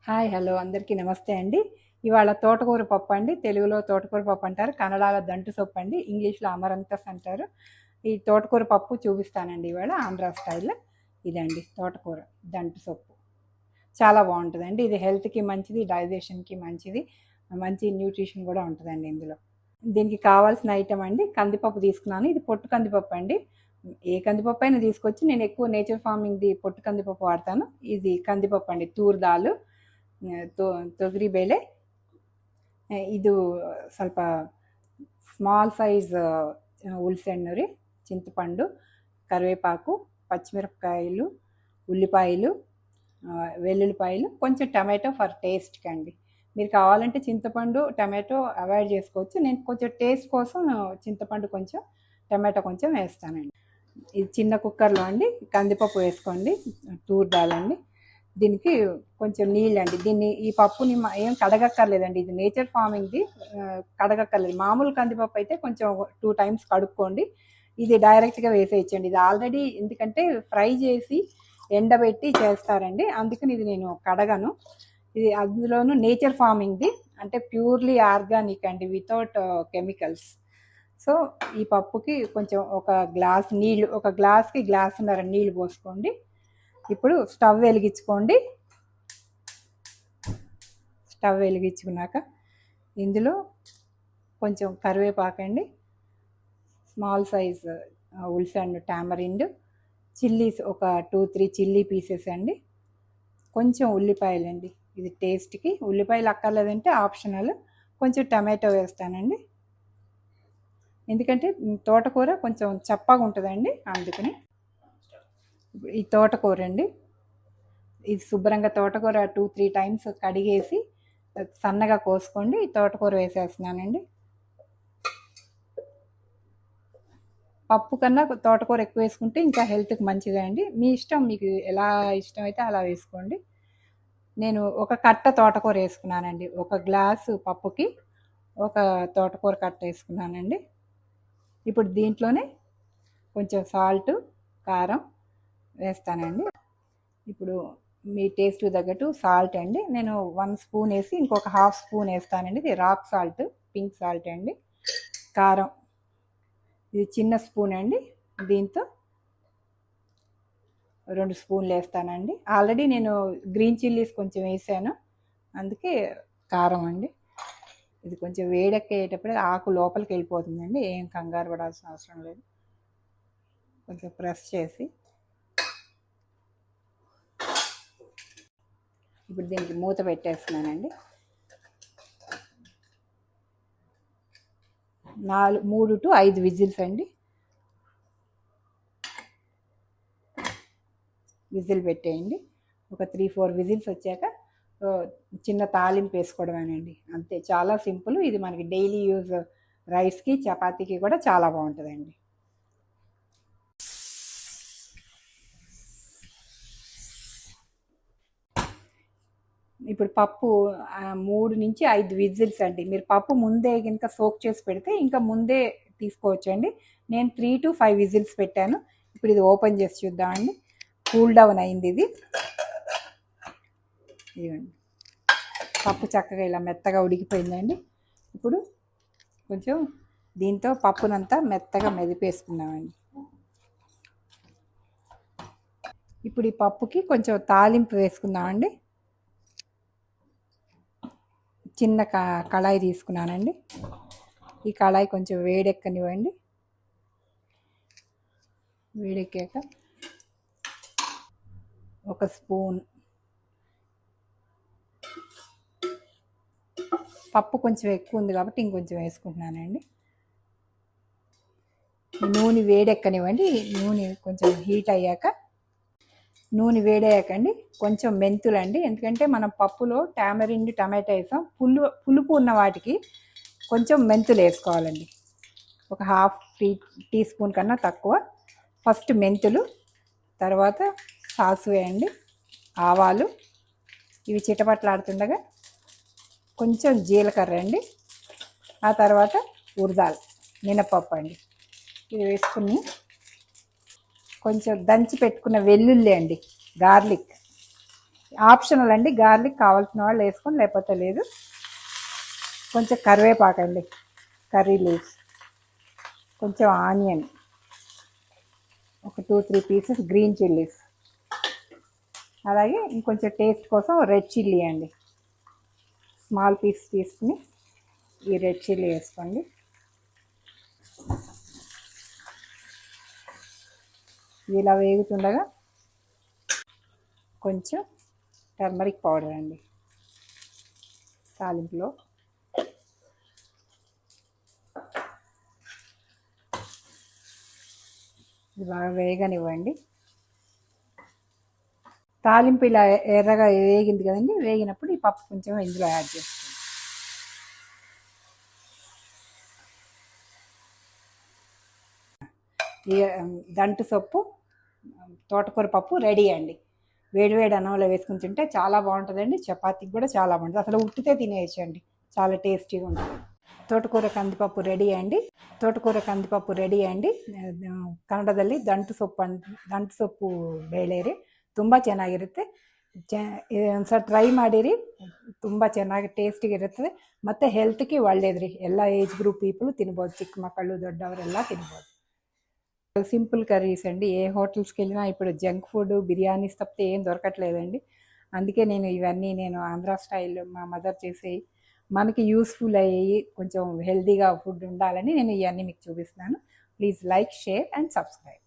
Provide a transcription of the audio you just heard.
Hi hello అందరికీ నమస్తే అండి. ఇవాళ తోటకూర పప్పు అండి. తెలుగులో తోటకూర పప్పు అంటారు, కన్నడలో దంటు సొప్పు అండి, ఇంగ్లీష్లో అమరంతస్ అంటారు. ఈ తోటకూర పప్పు చూపిస్తానండి ఇవాళ ఆంధ్రా స్టైల్లో. ఇదండి తోటకూర దంటు సొప్పు, చాలా బాగుంటుందండి. ఇది హెల్త్కి మంచిది, డైజెషన్కి మంచిది, మంచి న్యూట్రిషన్ కూడా ఉంటుందండి ఇందులో. దీనికి కావాల్సిన ఐటమ్ అండి, కందిపప్పు తీసుకున్నాను. ఇది పొట్టు కందిపప్పు అండి. ఏ కందిపప్పు అయినా తీసుకొచ్చి, నేను ఎక్కువ నేచర్ ఫార్మింగ్ది పొట్టు కందిపప్పు వాడతాను. ఇది కందిపప్పు అండి, ತೂರ್ ದಾಲ್, ತೊಗರಿ ಬೇಳೆ, ಇದು ಸ್ವಲ್ಪ స్మాల్ సైజ్ ఉల్లిసెన్నూరి, చింతపండు, కరివేపాకు, పచ్చిమిరపకాయలు, ఉల్లిపాయలు, వెల్లుల్లిపాయలు, కొంచెం టమాటో ఫర్ టేస్ట్కి అండి. మీరు కావాలంటే చింతపండు టమాటో అవాయిడ్ చేసుకోవచ్చు. నేను కొంచెం టేస్ట్ కోసం చింతపండు కొంచెం, టమాటో కొంచెం వేస్తానండి. ఇది చిన్న కుక్కర్లో అండి కందిపప్పు వేసుకోండి, తూర్ దాల్ అండి. దీనికి కొంచెం నీళ్ళు అండి. ఈ పప్పుని ఏం కడగక్కర్లేదండి, ఇది నేచర్ ఫార్మింగ్ది, కడగక్కర్లేదు. మామూలు కందిపప్పు అయితే కొంచెం 2 times కడుక్కోండి. ఇది డైరెక్ట్గా వేసేయచ్చండి. ఇది ఆల్రెడీ ఎందుకంటే ఫ్రై చేసి ఎండబెట్టి చేస్తారండి, అందుకని ఇది నేను కడగను. ఇది అందులోనూ నేచర్ ఫార్మింగ్ది, అంటే ప్యూర్లీ ఆర్గానిక్ అండి, వితౌట్ కెమికల్స్. సో ఈ పప్పుకి కొంచెం ఒక గ్లాస్ నీళ్ళు, ఒక గ్లాస్కి గ్లాసున్నర నీళ్ళు పోసుకోండి. ఇప్పుడు స్టవ్ వెలిగించుకోండి. స్టవ్ వెలిగించుకున్నాక ఇందులో కొంచెం కరివేపాకండి, స్మాల్ సైజ్ ఉల్సండ్ టామరిండ్, చిల్లీస్ ఒక 2-3 చిల్లీ పీసెస్ అండి, కొంచెం ఉల్లిపాయలండి. ఇది టేస్ట్కి, ఉల్లిపాయలు అక్కర్లేదంటే ఆప్షనల్. కొంచెం టమాటో వేస్తానండి, ఎందుకంటే తోటకూర కొంచెం చప్పగా ఉంటుందండి, అందుకని. ఈ తోటకూర అండి, ఇది శుభ్రంగా తోటకూర 2-3 times కడిగేసి సన్నగా కోసుకోండి. ఈ తోటకూర వేసేస్తున్నానండి. పప్పు కన్నా తోటకూర ఎక్కువ వేసుకుంటే ఇంకా హెల్త్కి మంచిదే అండి. మీ ఇష్టం, మీకు ఎలా ఇష్టం అయితే అలా వేసుకోండి. నేను ఒక కట్ట తోటకూర వేసుకున్నానండి. ఒక గ్లాసు పప్పుకి ఒక తోటకూర కట్ట వేసుకున్నానండి. ఇప్పుడు దీంట్లోనే కొంచెం సాల్ట్, కారం వేస్తానండి. ఇప్పుడు మీ టేస్ట్ తగ్గట్టు సాల్ట్ అండి, నేను 1 స్పూన్ వేసి ఇంకొక 1/2 స్పూన్ వేస్తానండి. ఇది రాక్ సాల్ట్, పింక్ సాల్ట్ అండి. కారం ఇది చిన్న స్పూన్ అండి, దీంతో 2 స్పూన్లు వేస్తానండి. ఆల్రెడీ నేను గ్రీన్ చిల్లీస్ కొంచెం వేసాను, అందుకే కారం అండి. ఇది కొంచెం వేడెక్కేటప్పుడు ఆకు లోపలికి వెళ్ళిపోతుందండి, ఏం కంగారు పడాల్సిన అవసరం లేదు. కొంచెం ప్రెస్ చేసి ఇప్పుడు దీనికి మూత పెట్టేస్తున్నానండి. 3 to 5 విజిల్స్ అండి. విజిల్ పెట్టేయండి. ఒక 3-4 విజిల్స్ వచ్చాక చిన్న తాలింపు వేసుకోవడమేనండి, అంతే. చాలా సింపుల్. ఇది మనకి డైలీ యూజ్ రైస్కి, చపాతీకి కూడా చాలా బాగుంటుందండి. ఇప్పుడు పప్పు 3 నుంచి 5 విజిల్స్ అండి. మీరు పప్పు ముందే కనుక సోక్ చేసి పెడితే ఇంకా ముందే తీసుకోవచ్చండి. నేను 3 to 5 విజిల్స్ పెట్టాను. ఇప్పుడు ఇది ఓపెన్ చేసి చూద్దామండి. కూల్ డౌన్ అయింది ఇది. ఇదిగోండి, పప్పు చక్కగా ఇలా మెత్తగా ఉడికిపోయిందండి. ఇప్పుడు కొంచెం దీంతో పప్పునంతా మెత్తగా మెదిపేసుకున్నామండి. ఇప్పుడు ఈ పప్పుకి కొంచెం తాలింపు వేసుకుందామండి. చిన్న కళాయి తీసుకున్నానండి. ఈ కళాయి కొంచెం వేడెక్కనివ్వండి. వేడెక్కాక ఒక స్పూన్, పప్పు కొంచెం ఎక్కువ ఉంది కాబట్టి ఇంకొంచెం వేసుకుంటున్నానండి. నూనె వేడెక్కనివ్వండి. నూనె కొంచెం హీట్ అయ్యాక, నూనె వేడయ్యాకండి కొంచెం మెంతులు అండి, ఎందుకంటే మనం పప్పులో టామరిండ్, టమాటా వేసాం. పులుపు ఉన్న వాటికి కొంచెం మెంతులు వేసుకోవాలండి. ఒక 1/2 టీ స్పూన్ కన్నా తక్కువ. ఫస్ట్ మెంతులు, తర్వాత సాసు వేయండి, ఆవాలు, ఇవి చిటపట్లాడుతుండగా కొంచెం జీలకర్ర అండి, ఆ తర్వాత ఉరదాలు, మినపప్పు అండి. ఇది వేసుకుని కొంచెం దంచి పెట్టుకున్న వెల్లుల్లి అండి, గార్లిక్, ఆప్షనల్ అండి, గార్లిక్ కావాల్సిన వాళ్ళు వేసుకొని లేకపోతే లేదు. కొంచెం కరివేపాకండి, కర్రీ లీవ్స్, కొంచెం ఆనియన్, ఒక 2-3 పీసెస్ గ్రీన్ చిల్లీస్, అలాగే ఇంకొంచెం టేస్ట్ కోసం రెడ్ చిల్లీ అండి, స్మాల్ పీస్ తీసుకుని ఈ రెడ్ చిల్లీ వేసుకోండి. ఇలా వేగుతుండగా కొంచెం టర్మరిక్ పౌడర్ అండి తాలింపులో, ఇది బాగా వేగనివ్వండి. తాలింపు ఇలా ఎర్రగా వేగింది కదండి, వేగినప్పుడు ఈ పప్పు కొంచెం ఇందులో యాడ్ చేసుకోండి. ఈ దంటు సొప్పు తోటకూర పప్పు రెడీ అండి. వేడివేడి అన్నంలో వేసుకుని తింటే చాలా బాగుంటుందండి, చపాతీకి కూడా చాలా బాగుంటుంది, అసలు ఉట్టితే తినేయచ్చండి, చాలా టేస్టీగా ఉంటుంది. ತೋಟಕೂರ ಕಂದಿಪಪ್ಪು ರೆಡಿ ಅಂడి. ತೋಟಕೂರ ಕಂದಿಪಪ್ಪು ರೆಡಿ ಅಂಡಿ. ಕನ್ನಡದಲ್ಲಿ ದಂಟು ಸೊಪ್ಪು ಬೇಳೆರಿ, ತುಂಬ ಚೆನ್ನಾಗಿರುತ್ತೆ. ಒಂದ್ಸಲ ಟ್ರೈ ಮಾಡಿರಿ, ತುಂಬ ಚೆನ್ನಾಗಿ ಟೇಸ್ಟಿಗಿರುತ್ತದೆ ಮತ್ತು ಹೆಲ್ತ್ಗೆ ಒಳ್ಳೇದ್ರಿ. ಎಲ್ಲ ಏಜ್ ಗ್ರೂಪ್ ಪೀಪಲ್ ತಿನ್ಬೋದು, ಚಿಕ್ಕ ಮಕ್ಕಳು ದೊಡ್ಡವರೆಲ್ಲ ತಿನ್ಬೋದು. సింపుల్ కర్రీస్ అండి. ఏ హోటల్స్కి వెళ్ళినా ఇప్పుడు జంక్ ఫుడ్ బిర్యానీస్ తప్పితే ఏం దొరకట్లేదండి. అందుకే నేను ఆంధ్ర స్టైల్ మా మదర్ చేసేవి మనకి యూస్ఫుల్ అయ్యి కొంచెం హెల్తీగా ఫుడ్ ఉండాలని నేను ఇవన్నీ మీకు చూపిస్తున్నాను. Please like, share and subscribe.